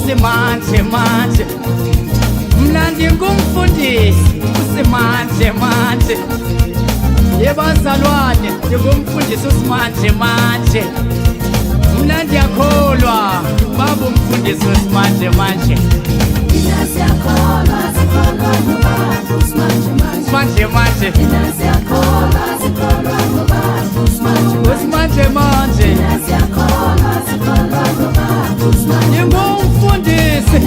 usimanje manje mnandi ngumfundisi usimanje manje yebazalwane ngumfundisi usimanje manje mna ndiyakholwa baba umfundisi usimanje manje manje manje usimanje manje ngumfundisi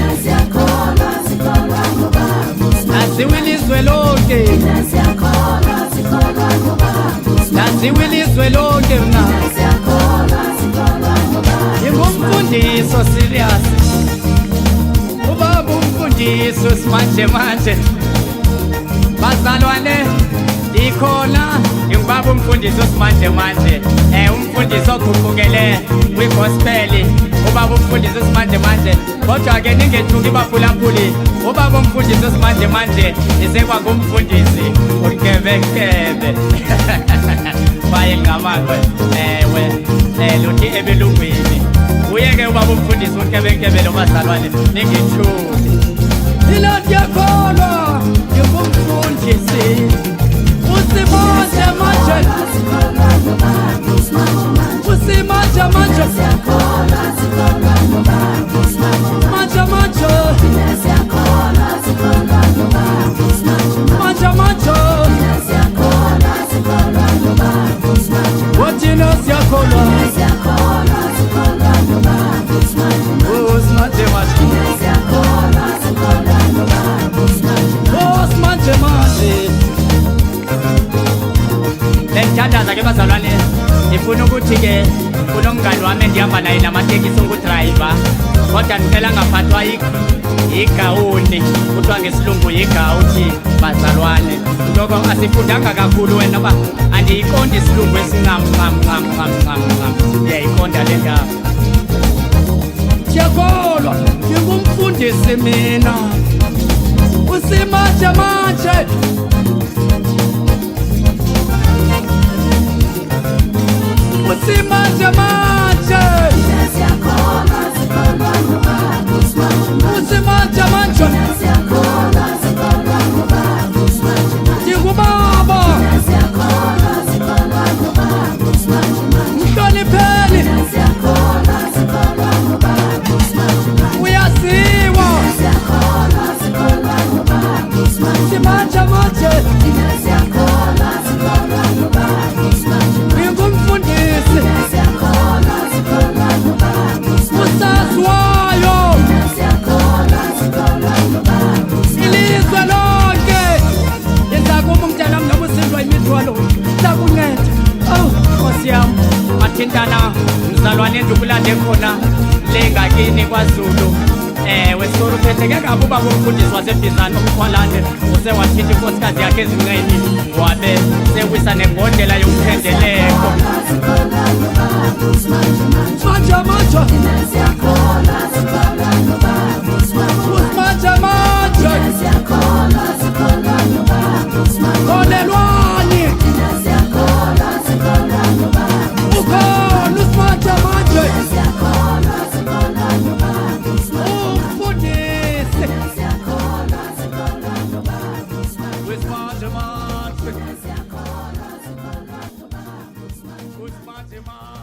naziwe ilizwe lonke naziwe ilizwe lonke mna ngumfundisi oserious ubaba umfundisi usimanje manje bazalwane ikhona ngibaba umfundisi usimanje manje umfundisi oguqukele kwigospel ubaba umfundisi usimanje manje kodwa ke ningethuki baphulaphuli ubaba umfundisi usimanje manje isekwa ngumfundisi unkebekebe baye ngamakwe luthi ebelungwini uyeke ubaba umfundisi unkebekebe lo bazalwane ningethuki ilandi yakholwa ngumfundisi usimanje manje usimanje manje manje manje wathina siyakholwa usimanje manje lenthandaza ke bazalwane ngifuna ukuthi-ke kunomngane wami endihamba naye namatekisi ungudrayiva kodwa ngicela ngaphathwa igawuni kuthiwa ngesilungu yigawuthi bazalwane loko asifundanga kakhulu wena uba andiyiqondi isilungu esincam ndiyayiqonda le ndaba siyakholwa ngingumfundisi mina usimanje manje usimanje manje usimanje manje ngingubaba mhlonipheni uyaziwa simanje manje ngingumfundisi usaziwayo ilizwe lonke yenzakuba umntanami noma usindwa imithwalo sakunceda nkosi yami mathintana mzalwane endukulande khona le ngakini kwaZulu wesoro uphetheke kabi ubaba umfundisi wasebhizana umkhwalande usewathinta inkosikazi yakhe ezinqeni wabe sewisa nembondlela yokuphendeleko manje manje usimanje manje kolelwani ukhona usimanje manje With my